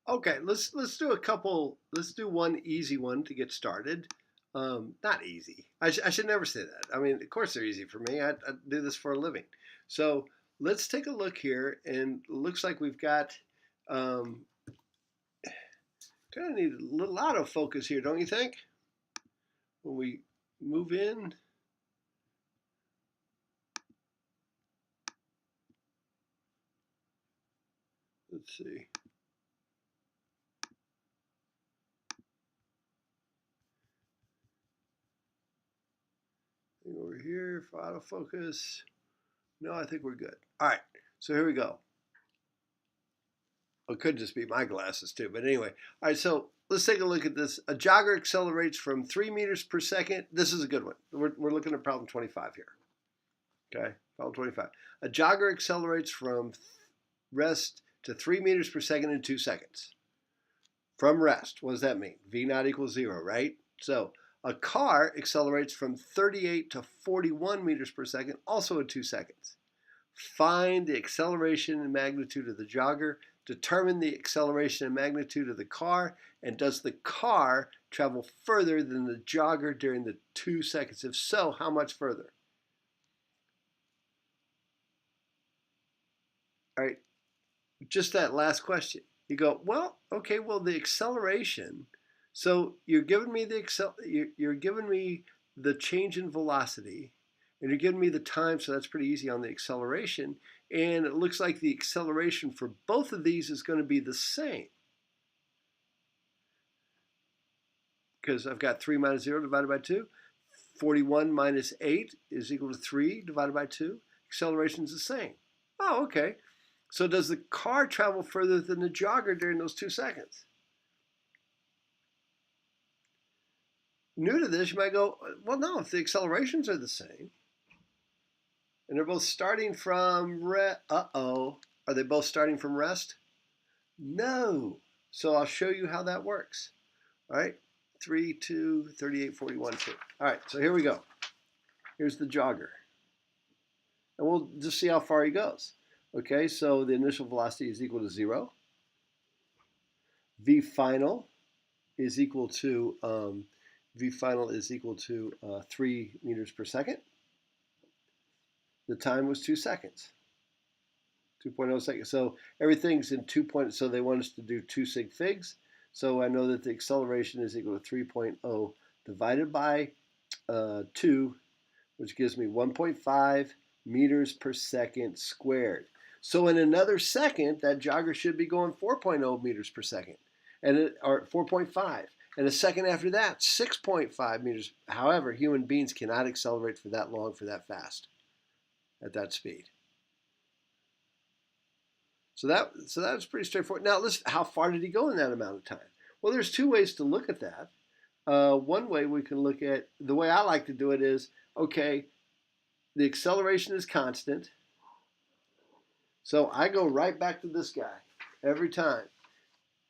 Okay, let's do a couple. Let's do one easy one to get started. Not easy. I should never say that. I mean, of course they're easy for me. I do this for a living. So let's take a look here, and it looks like we've got um, kind of need a little autofocus here, don't you think? When we move in, let's see. Over here for autofocus. No, I think we're good. All right, so here we go. It could just be my glasses too, but anyway. All right, so let's take a look at this. A jogger accelerates from 3 meters per second. This is a good one. We're looking at problem 25 here. Okay, problem 25. A jogger accelerates from rest to 3 meters per second in 2 seconds. From rest, what does that mean? V naught equals 0, right? So a car accelerates from 38 to 41 meters per second, also in 2 seconds. Find the acceleration and magnitude of the jogger. Determine the acceleration and magnitude of the car. And does the car travel further than the jogger during the 2 seconds? If so, how much further? All right, just that last question. You go, well, okay, well, the acceleration. So you're giving me you're giving me the change in velocity, and you're giving me the time, so that's pretty easy on the acceleration. And it looks like the acceleration for both of these is going to be the same. Because I've got 3 minus 0 divided by 2. 41 minus 8 is equal to 3 divided by 2. Acceleration is the same. Oh, okay. So does the car travel further than the jogger during those 2 seconds? New to this, you might go, well, no, if the accelerations are the same, and they're both starting from are they both starting from rest? No. So I'll show you how that works. All right, 3, 2, 38, 41, 2. All right, so here we go. Here's the jogger. And we'll just see how far he goes. Okay, so the initial velocity is equal to 0. V final is equal to 3 meters per second. The time was 2 seconds. 2.0 seconds. So everything's in 2. So they want us to do 2 sig figs. So I know that the acceleration is equal to 3.0 divided by 2, which gives me 1.5 meters per second squared. So in another second, that jogger should be going 4.0 meters per second, or 4.5. And a second after that, 6.5 meters. However, human beings cannot accelerate for that long, for that fast, at that speed. So that was pretty straightforward. Now, how far did he go in that amount of time? Well, there's 2 ways to look at that. One way we can look at, the way I like to do it is, okay, the acceleration is constant. So I go right back to this guy every time.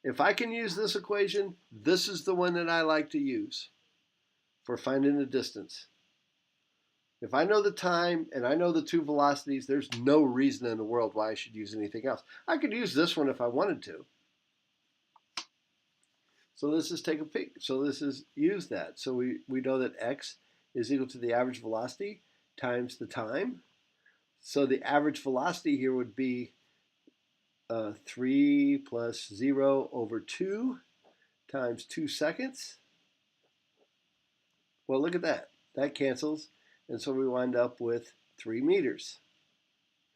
If I can use this equation, this is the one that I like to use for finding the distance. If I know the time and I know the 2 velocities, there's no reason in the world why I should use anything else. I could use this one if I wanted to. So let's just take a peek. So this is use that. So we know that x is equal to the average velocity times the time. So the average velocity here would be 3 plus 0 over 2 times 2 seconds. Well, look at that. That cancels. And so we wind up with 3 meters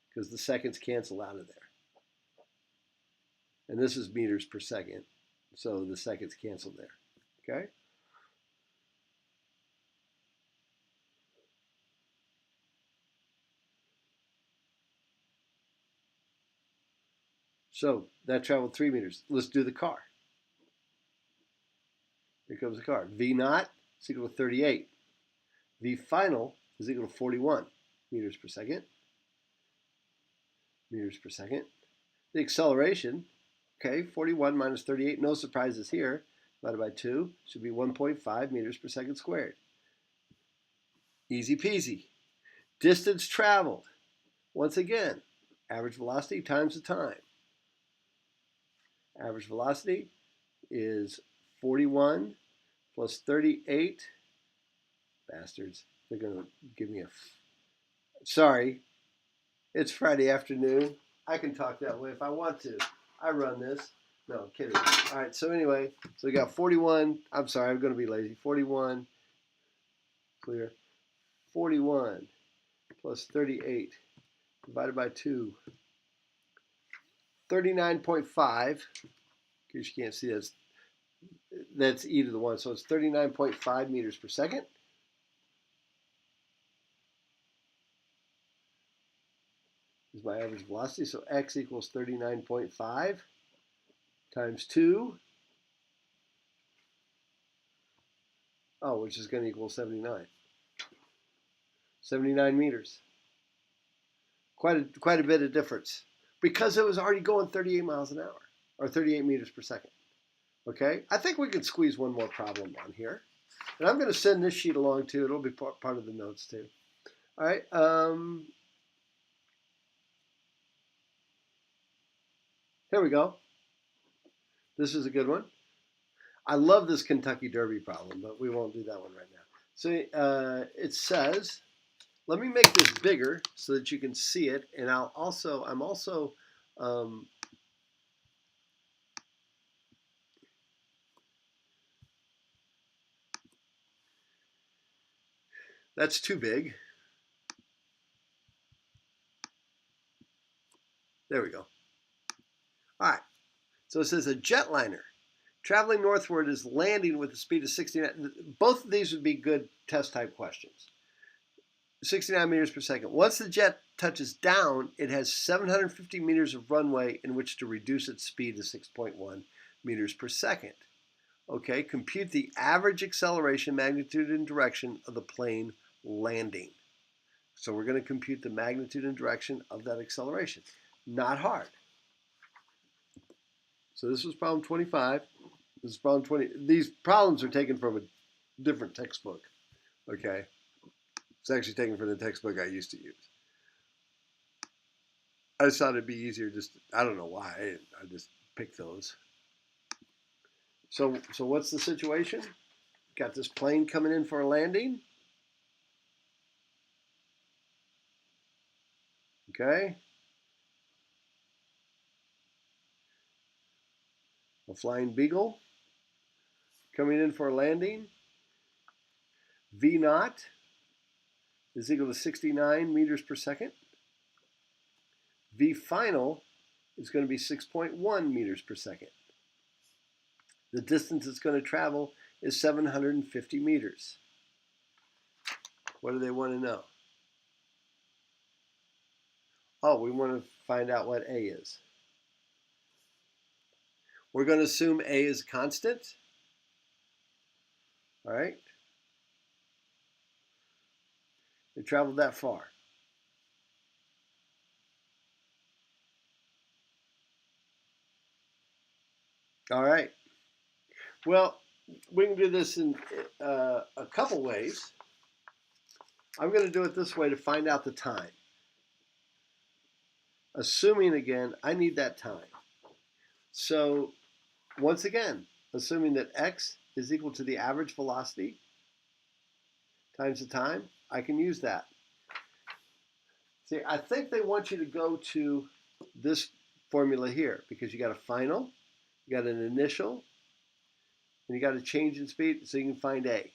because the seconds cancel out of there. And this is meters per second. So the seconds cancel there. Okay? So that traveled 3 meters. Let's do the car. Here comes the car. V naught is equal to 38. V final is equal to 41 meters per second. Meters per second. The acceleration, okay, 41 minus 38, no surprises here, divided by 2, should be 1.5 meters per second squared. Easy peasy. Distance traveled. Once again, average velocity times the time. Average velocity is 41 plus 38. Bastards. They're going to give me a... Sorry. It's Friday afternoon. I can talk that way if I want to. I run this. No, I'm kidding. All right, so anyway, so we got 41. I'm sorry, I'm going to be lazy. 41, clear. 41 plus 38 divided by 2. 39.5, in case you can't see, that's e to the 1, so it's 39.5 meters per second. Is my average velocity, so x equals 39.5 times 2, which is going to equal 79. 79 meters. Quite a bit of difference, because it was already going 38 miles an hour, or 38 meters per second. Okay, I think we can squeeze one more problem on here. And I'm going to send this sheet along too. It'll be part of the notes too. All right. Here we go. This is a good one. I love this Kentucky Derby problem, but we won't do that one right now. So it says, let me make this bigger so that you can see it. And I'm also that's too big. There we go. All right. So it says a jetliner traveling northward is landing with a speed of 69. Both of these would be good test type questions. 69 meters per second. Once the jet touches down, it has 750 meters of runway in which to reduce its speed to 6.1 meters per second. Okay, compute the average acceleration, magnitude, and direction of the plane landing. So we're going to compute the magnitude and direction of that acceleration. Not hard. So this was problem 25. This is problem 20. These problems are taken from a different textbook. Okay. It's actually taken from the textbook I used to use. I just thought it'd be easier I don't know why. I just picked those. So what's the situation? Got this plane coming in for a landing. Okay. A flying beagle coming in for a landing. V naught is equal to 69 meters per second. V final is going to be 6.1 meters per second. The distance it's going to travel is 750 meters. What do they want to know? Oh, we want to find out what A is. We're going to assume A is constant. All right. It traveled that far. All right. Well, we can do this in a couple ways. I'm going to do it this way to find out the time. Assuming, again, I need that time. So, once again, assuming that x is equal to the average velocity times the time, I can use that. See, I think they want you to go to this formula here because you got a final, you got an initial, and you got a change in speed, so you can find A.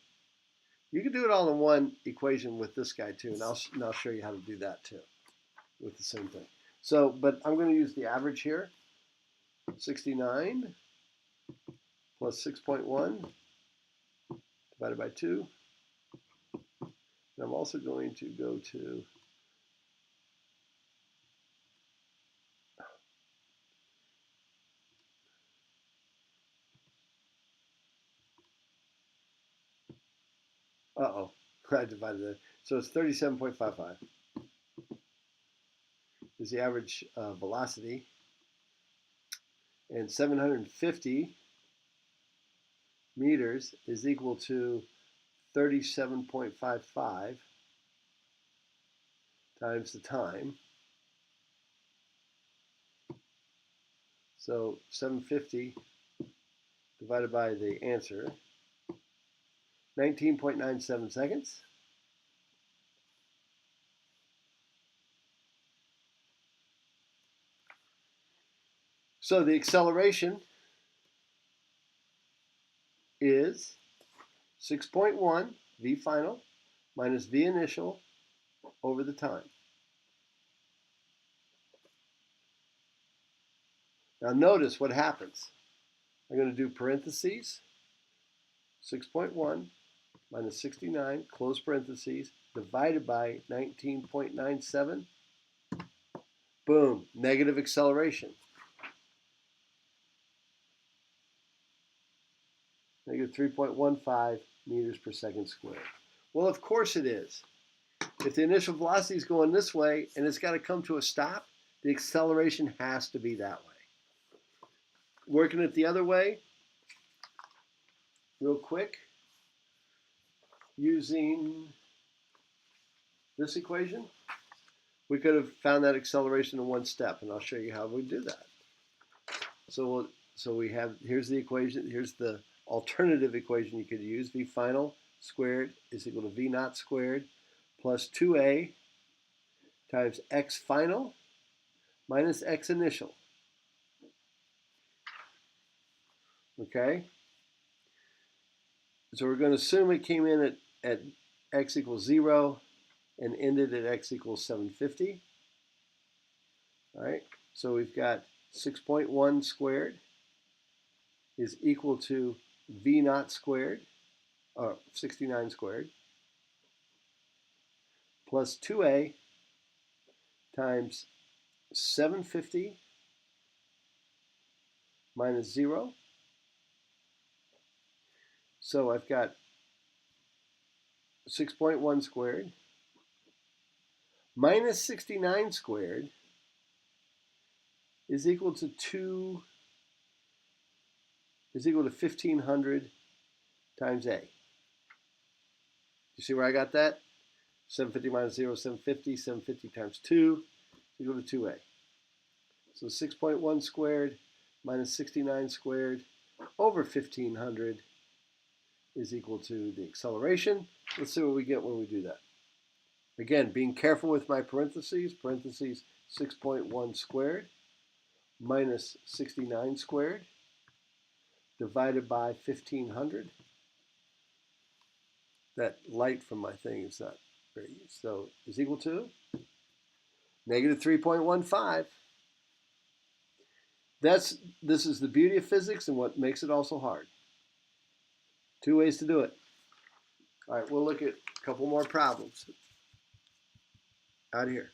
You can do it all in one equation with this guy too, and I'll show you how to do that too with the same thing. So, but I'm going to use the average here, 69 plus 6.1 divided by 2. And I'm also going to go to I divided it. So it's 37.55 is the average velocity. And 750 meters is equal to 37.55 times the time. So 750 divided by the answer, 19.97 seconds. So the acceleration is 6.1 v final minus v initial over the time. Now notice what happens. I'm going to do parentheses, 6.1 minus 69, close parentheses, divided by 19.97. Boom, negative acceleration. Negative 3.15 meters per second squared. Well, of course it is. If the initial velocity is going this way and it's got to come to a stop, the acceleration has to be that way. Working it the other way, real quick, using this equation, we could have found that acceleration in one step, and I'll show you how we do that. So we have, here's the equation, here's the alternative equation you could use. V final squared is equal to V naught squared plus 2a times x final minus x initial. Okay? So we're going to assume it came in at x equals 0 and ended at x equals 750. All right? So we've got 6.1 squared is equal to V naught squared, or 69 squared, plus 2a times 750 minus 0. So I've got 6.1 squared minus 69 squared is equal to 1500 times a. You see where I got that? 750 minus 0, 750. 750 times 2 is equal to 2a. So 6.1 squared minus 69 squared over 1500 is equal to the acceleration. Let's see what we get when we do that. Again, being careful with my parentheses. Parentheses 6.1 squared minus 69 squared divided by 1500. That light from my thing is not very good. So is equal to negative 3.15. This is the beauty of physics and what makes it also hard. Two ways to do it. All right, we'll look at a couple more problems out here.